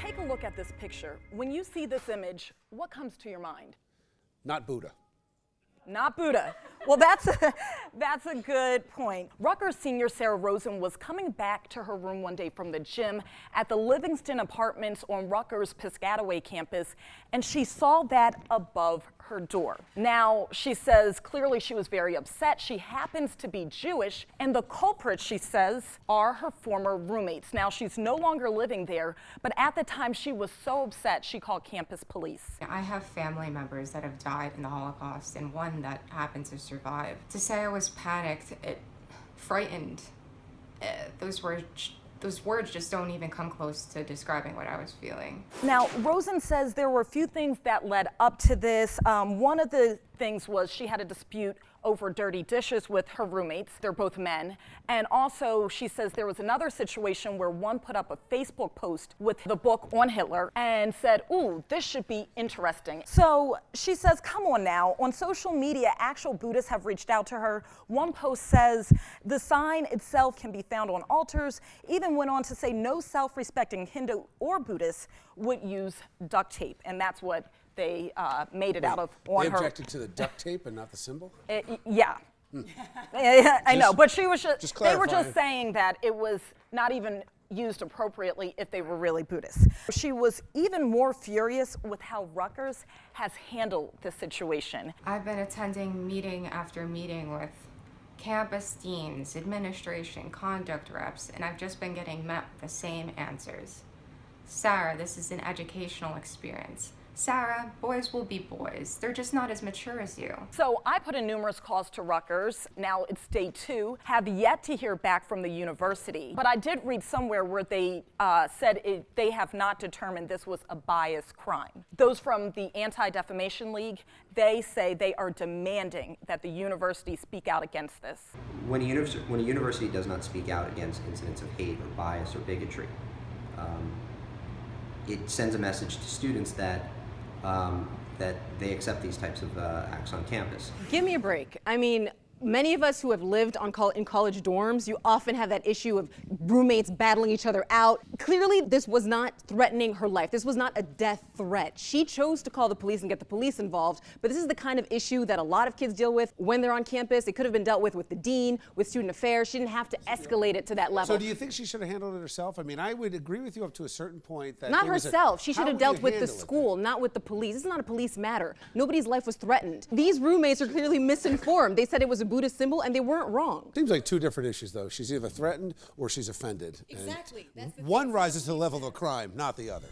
take a look at this picture. When you see this image, what comes to your mind? Not Buddha. Not Buddha. Well, that's a good point. Rutgers senior Sara Rosen was coming back to her room one day from the gym at the Livington Apartments on Rutgers' Piscataway campus, and she saw that above her door. Now, she says clearly she was very upset. She happens to be Jewish, and the culprits, she says, are her former roommates. Now, she's no longer living there, but at the time she was so upset she called campus police. I have family members that have died in the Holocaust and one that happened to survive. To say I was panicked, frightened, those words just don't even come close to describing what I was feeling. Now, Rosen says there were a few things that led up to this. One of the things was she had a dispute over dirty dishes with her roommates. They're both men. And also, she says there was another situation where one put up a Facebook post with the book on Hitler and said, ooh, this should be interesting. So she says, come on now. On social media, actual Buddhists have reached out to her. One post says the sign itself can be found on altars. Even went on to say no self-respecting Hindu or Buddhist would use duct tape. And that's what they made it out of on her. They objected to the duct tape and not the symbol? Yeah. I know, but she was just they were just saying that it was not even used appropriately if they were really Buddhists. She was even more furious with how Rutgers has handled the situation. I've been attending meeting after meeting with campus deans, administration, conduct reps, and I've just been getting met with the same answers. Sara, this is an educational experience. Sara, boys will be boys. They're just not as mature as you. So I put in numerous calls to Rutgers. Now it's day 2. Have yet to hear back from the university. But I did read somewhere where they said they have not determined this was a bias crime. Those from the Anti-Defamation League, they say they are demanding that the university speak out against this. When a university does not speak out against incidents of hate or bias or bigotry, it sends a message to students that they accept these types of acts on campus. Give me a break. I mean, many of us who have lived in college dorms, you often have that issue of roommates battling each other out. Clearly, this was not threatening her life. This was not a death threat. She chose to call the police and get the police involved, but this is the kind of issue that a lot of kids deal with when they're on campus. It could have been dealt with the dean, with student affairs. She didn't have to escalate it to that level. So do you think she should have handled it herself? I mean, I would agree with you up to a certain point that not herself. She should have dealt with the school, not with the police. This is not a police matter. Nobody's life was threatened. These roommates are clearly misinformed. They said it was a Buddhist symbol, and they weren't wrong. Seems like two different issues, though. She's either threatened or she's offended. Exactly. One rises to the level of a crime, not the other.